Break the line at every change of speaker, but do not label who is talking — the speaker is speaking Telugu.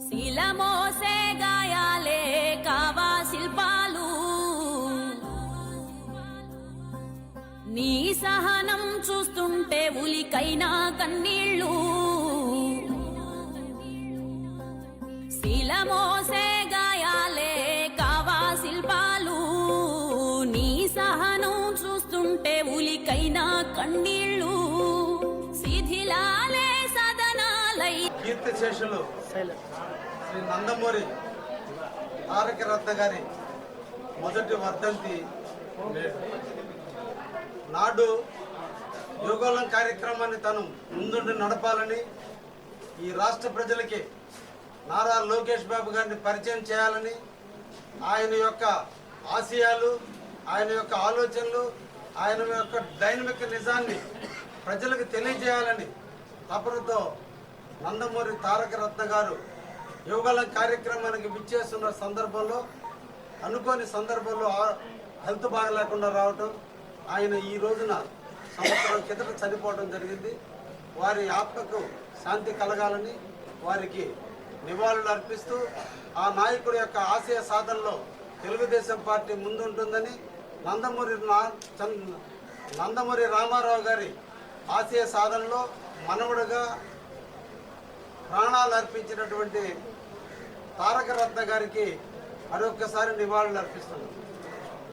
శిలమోసే గాయాలే కావా శిల్పాలు, నీ సహనం చూస్తుంటే ఉలికైనా కన్నీళ్ళు. శిలమోసే గాయాలే కావా శిల్పాలు, నీ సహనం చూస్తుంటే ఉలికైనా కన్నీళ్ళు. శిథిలాలే సదనాలై
కీర్తిశేషులు శ్రీ నందమూరి తారక రత్న గారి మొదటి వర్ధంతి నాడు యోగోళం కార్యక్రమాన్ని తను ముందుండి నడపాలని, ఈ రాష్ట్ర ప్రజలకి నారా లోకేష్ బాబు గారిని పరిచయం చేయాలని, ఆయన యొక్క ఆశయాలు, ఆయన యొక్క ఆలోచనలు, ఆయన యొక్క డైనమిక్ నిజాన్ని ప్రజలకు తెలియజేయాలని తపనతో నందమూరి తారక రత్న గారు యోగోళం కార్యక్రమానికి విచ్చేస్తున్న సందర్భంలో, అనుకోని సందర్భంలో హెల్త్ బాగలేకుండా రావటం, ఆయన ఈ రోజున సంవత్సరం కిందట చనిపోవడం జరిగింది. వారి ఆత్మకు శాంతి కలగాలని వారికి నివాళులు అర్పిస్తూ, ఆ నాయకుడి యొక్క ఆశయ సాధనలో తెలుగుదేశం పార్టీ ముందుంటుందని, నందమూరి రామారావు గారి ఆశయ సాధనలో మనవడుగా ప్రాణాలు అర్పించినటువంటి తారక రత్న గారికి మరొక్కసారి నివాళులు అర్పిస్తున్నాం.